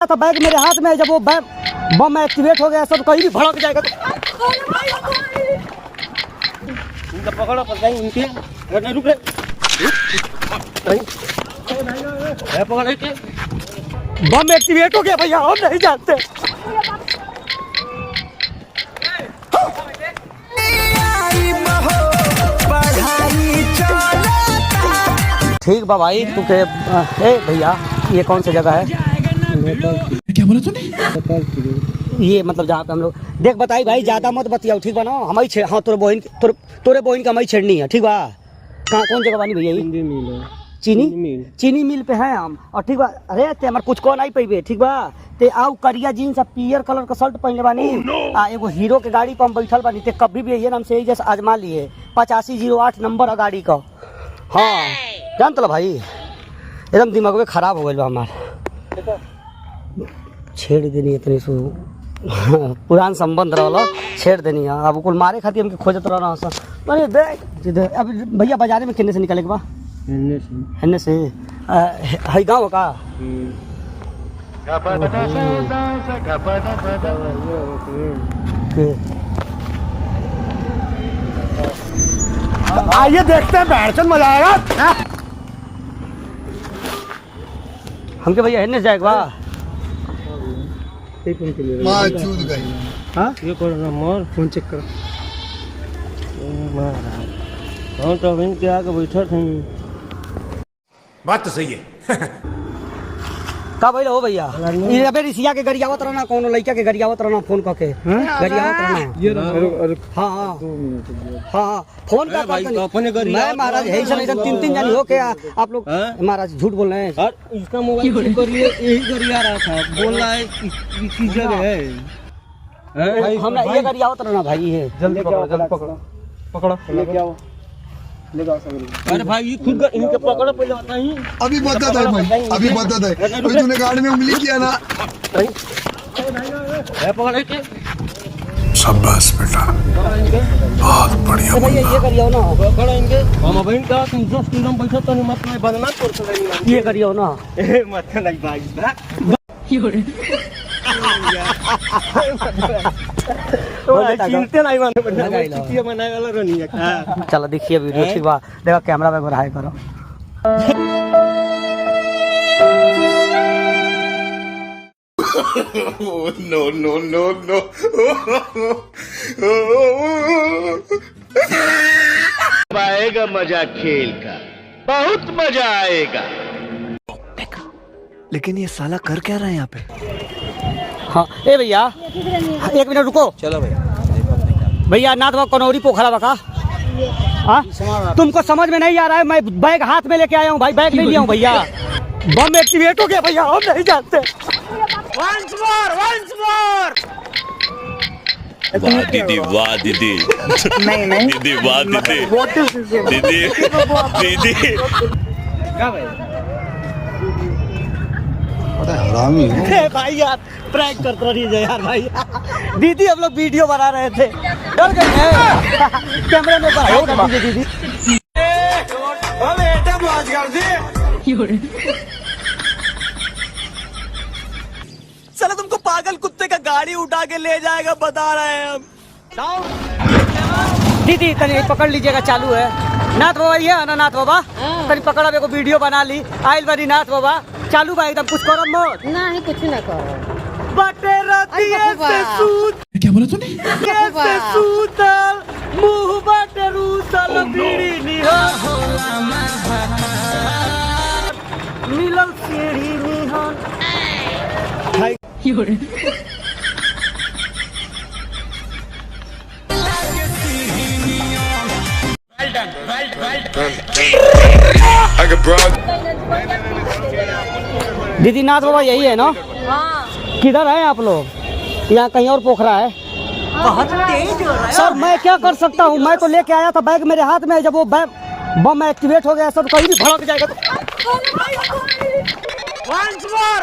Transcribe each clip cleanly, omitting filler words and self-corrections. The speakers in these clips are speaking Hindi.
था बैग मेरे हाथ में, जब वो बम एक्टिवेट हो गया सब कहीं भी भड़क जाएगा तो इनका पकड़ो पकड़ इनके रुक रहे पकड़ के बम एक्टिवेट हो गया भैया, हम नहीं जानते। ठीक बा भाई तू के भैया ये कौन सी जगह है? क्या बोला तूने? ये मतलब जहाँ पे हम लोग देख बताई भाई, ज्यादा मत बतियाओ ठीक बा ना। हमारी छेड़ हाँ तोरे बहन का हमारी छेड़नी है ठीक बा। कहाँ कौन जगह बानी भैया? चीनी मिल पे है हम और ठीक बा। अरे ते हमारे कुछ को नहीं पैबे ठीक बा। ते आउ करिया जीन्स पियर कलर का शर्ट पहनले बानी एगो हीरो के गाड़ी पर हम बैठल बानी। ते कभी भी ये नाम से जैसे आजमा लिए 8508 नंबर है गाड़ी का। हाँ जान तो भाई एकदम दिमाग में खराब हो गया हमारा। छेड़ देनी इतनी सो पुरान संबंध रहा छेड़ देनी है। अब कुल मारे खातिर हमके खोजत रहा सर। अरे देख अब भैया बाजारे में किन्ने से निकले के बा? हिन्ने से है गाँव का। आइए देखते हैं बैठन मजा आएगा। हमके भैया हिन्ने से जाएगा बा। हाँ ये करो ना मोर फोन चेक करो। हाँ तो इनके आगे बैठा थे। बात तो सही है। का भइल हो भैया? ये अबे रिसिया के गरियावत रहना, कोनो लइका के गरियावत रहना फोन करके गरियावत रहना। ये हां हां हां फोन का भाई तो अपने गरिया मैं महाराज है ऐसा 3-3 जन हो के आप लोग महाराज झूठ बोल रहे हैं। और इसका मोबाइल चेक करिए, यही गरिया रहा था। बोल रहा है किस जगह है। हमरा ये गरियावत रहना भाई है। जल्दी पकड़ो लेके आओ अरे भाई ये खुद इनके पकड़ो पहले बताइए। अभी बता दे भाई, अभी बता दे। कोई तूने गाड़ी में उंगली किया ना। पकड़ के शाबाश बेटा, बहुत बढ़िया। भैया ये करियो ना, पकड़ो इनके। हम बहन का तुम 10 किलो बैठो तो मत में बदनाम कर सकते। ये करियो ना मत नहीं भाई चिंते नहीं मनाए वाला रहनी है। चलो देखिए वीडियो ठीक बा। देखो कैमरा में हाय करो। नो नो नो नो आएगा मजा खेल का, बहुत मजा आएगा। लेकिन ये साला कर क्या रहा है यहाँ पे? हाँ ए भैया 1 मिनट रुको। चलो भैया भैया नाथ बाबा कनौरी पोखरा बका। हाँ तुमको समझ में नहीं आ रहा है। मैं बैग हाथ में लेके आया हूँ भाई, बैग नहीं लिया हूँ भैया। बम एक्टिवेट हो गया भैया, हम नहीं जानते। Once more. वाह दीदी वाह दीदी नहीं दीदी वाह दीदी दीदी हरामी है भाई यार प्रैंक करते रहिए यार भाई। दीदी हम लोग वीडियो बना रहे थे, डर गए हैं। कैमरे में बढ़ाओ कर दीजिए दीदी। साला तुमको पागल कुत्ते का गाड़ी उठा के ले जाएगा, बता रहे हैं हम। दीदी तनी पकड़ लीजिएगा, चालू है। नाथ बाबा ये है ना नाथ बाबा, तनी पकड़ा मेरे को वीडियो बना ली। आइल बारी नाथ बाबा चालू बा एकदम, कुछ करो मत। नहीं कुछ ना करो। बटे रतिये से सूत क्या बोला तूने? से सूतल मुंह बटे रूसल बीड़ी निहन मिलल सीढ़ी निहन। दीदी नाथ बाबा यही है ना? हाँ। किधर है आप लोग? यहाँ कहीं और पोखरा है? बहुत तेज हो रहा है सर मैं क्या कर सकता हूँ? मैं तो लेके आया था बैग मेरे हाथ में, जब वो बम एक्टिवेट हो गया सब कहीं भी भड़क जाएगा तो Once more.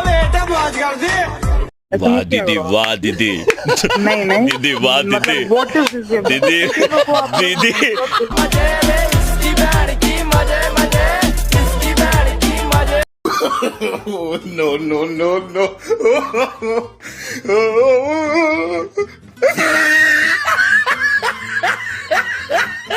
बेटा मौज कर दी। वाह दीदी वाह दीदी नहीं नहीं दीदी वाह दीदी व्हाट इज दिस दीदी दीदी No, no, no, no.